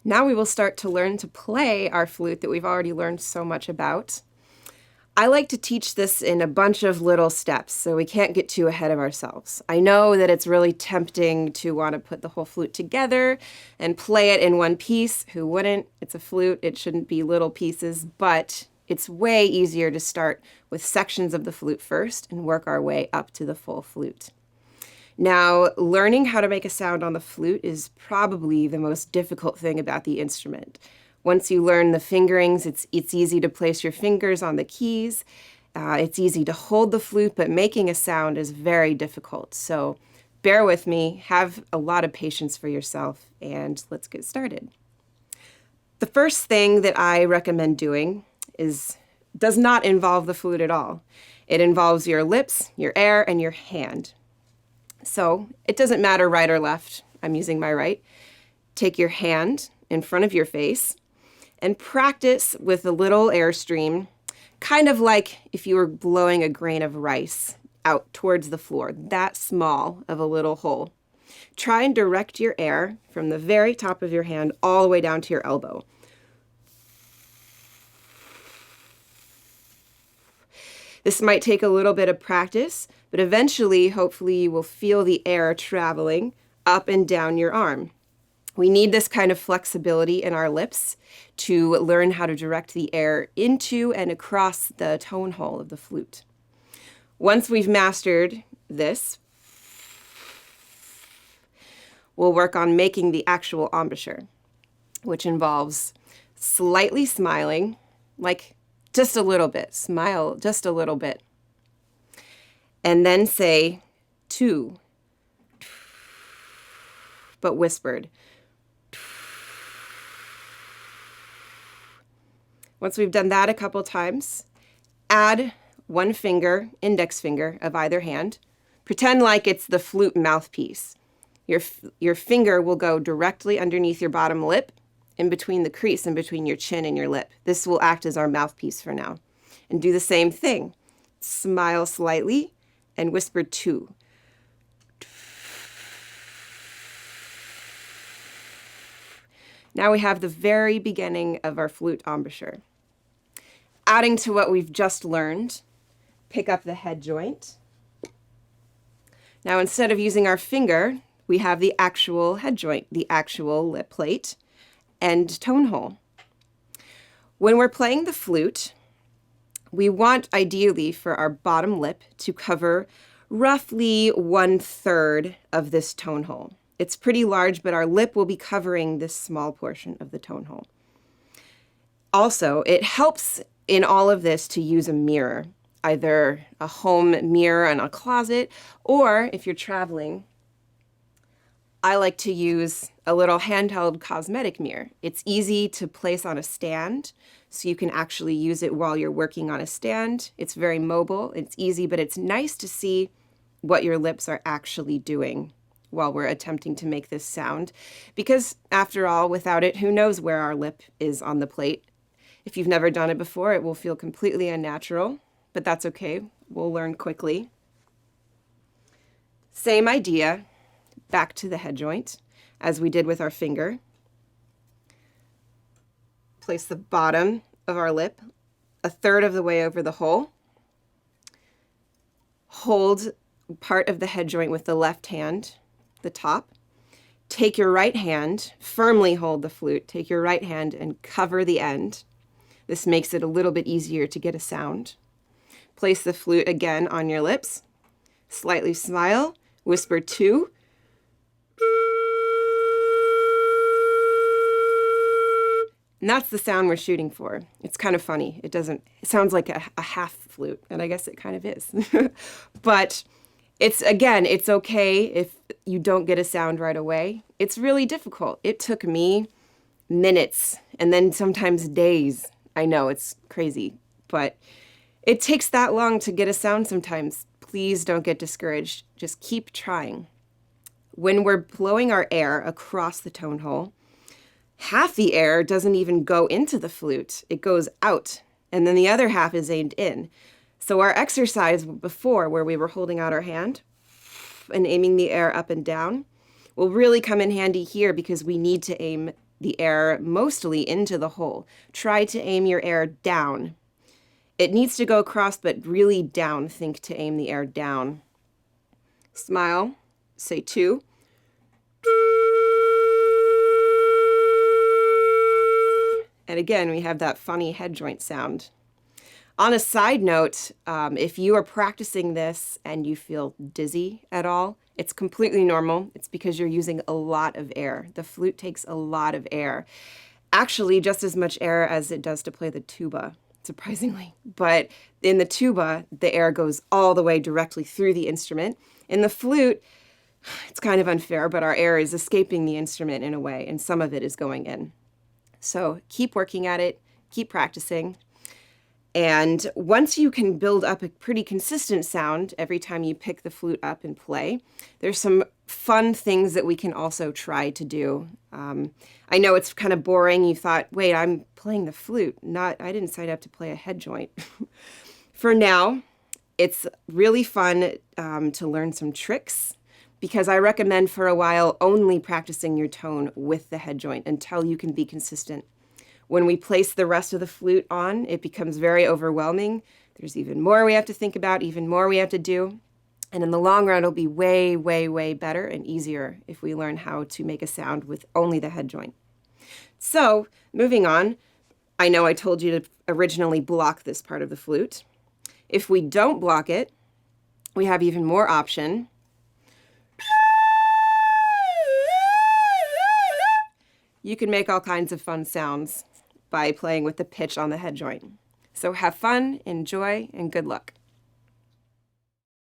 Now we will start to learn to play our flute that we've already learned so much about. I like to teach this in a bunch of little steps so we can't get too ahead of ourselves. I know that it's really tempting to want to put the whole flute together and play it in one piece. Who wouldn't? It's a flute. It shouldn't be little pieces, but it's way easier to start with sections of the flute first and work our way up to the full flute. Now, learning how to make a sound on the flute is probably the most difficult thing about the instrument. Once you learn the fingerings, it's easy to place your fingers on the keys. It's easy to hold the flute, but making a sound is very difficult. So bear with me, have a lot of patience for yourself, and let's get started. The first thing that I recommend doing does not involve the flute at all. It involves your lips, your air, and your hand. So it doesn't matter right or left. I'm using my right. Take your hand in front of your face and practice with a little airstream, kind of like if you were blowing a grain of rice out towards the floor, that small of a little hole. Try and direct your air from the very top of your hand all the way down to your elbow. This might take a little bit of practice, but eventually, hopefully, you will feel the air traveling up and down your arm. We need this kind of flexibility in our lips to learn how to direct the air into and across the tone hole of the flute. Once we've mastered this, we'll work on making the actual embouchure, which involves slightly smiling, like just a little bit. Smile just a little bit. And then say two, but whispered. Once we've done that a couple times, add one finger, index finger of either hand. Pretend like it's the flute mouthpiece. Your finger will go directly underneath your bottom lip, in between the crease, in between your chin and your lip. This will act as our mouthpiece for now. And do the same thing. Smile slightly and whisper two. Now we have the very beginning of our flute embouchure. Adding to what we've just learned, pick up the head joint. Now instead of using our finger, we have the actual head joint, the actual lip plate and tone hole. When we're playing the flute, we want ideally for our bottom lip to cover roughly 1/3 of this tone hole. It's pretty large, but our lip will be covering this small portion of the tone hole. Also, it helps in all of this to use a mirror, either a home mirror in a closet, or if you're traveling, I like to use a little handheld cosmetic mirror. It's easy to place on a stand, so you can actually use it while you're working on a stand. It's very mobile, it's easy, but it's nice to see what your lips are actually doing while we're attempting to make this sound. Because after all, without it, who knows where our lip is on the plate? If you've never done it before, it will feel completely unnatural, but that's okay. We'll learn quickly. Same idea. Back to the head joint, as we did with our finger. Place the bottom of our lip 1/3 of the way over the hole. Hold part of the head joint with the left hand, the top. Take your right hand, firmly hold the flute, take your right hand and cover the end. This makes it a little bit easier to get a sound. Place the flute again on your lips. Slightly smile, whisper two. And that's the sound we're shooting for. It's kind of funny. It sounds like a half flute, and I guess it kind of is. But it's okay if you don't get a sound right away. It's really difficult. It took me minutes and then sometimes days. I know it's crazy, but it takes that long to get a sound sometimes. Please don't get discouraged. Just keep trying. When we're blowing our air across the tone hole, half the air doesn't even go into the flute. It goes out, and then the other half is aimed in. So our exercise before, where we were holding out our hand and aiming the air up and down, will really come in handy here because we need to aim the air mostly into the hole. Try to aim your air down. It needs to go across, but really down. Think to aim the air down. Smile. Say 2. And again, we have that funny head joint sound. On a side note, if you are practicing this and you feel dizzy at all, it's completely normal. It's because you're using a lot of air. The flute takes a lot of air. Actually, just as much air as it does to play the tuba, surprisingly. But in the tuba, the air goes all the way directly through the instrument. In the flute, it's kind of unfair, but our air is escaping the instrument in a way, and some of it is going in. So keep working at it, keep practicing. And once you can build up a pretty consistent sound every time you pick the flute up and play, there's some fun things that we can also try to do. I know it's kind of boring. You thought, wait, I'm playing the flute. I didn't sign up to play a head joint. For now, it's really fun to learn some tricks, because I recommend for a while only practicing your tone with the head joint until you can be consistent. When we place the rest of the flute on, it becomes very overwhelming. There's even more we have to think about, even more we have to do. And in the long run, it'll be way, way, way better and easier if we learn how to make a sound with only the head joint. So, moving on, I know I told you to originally block this part of the flute. If we don't block it, we have even more option. You can make all kinds of fun sounds by playing with the pitch on the head joint. So have fun, enjoy, and good luck.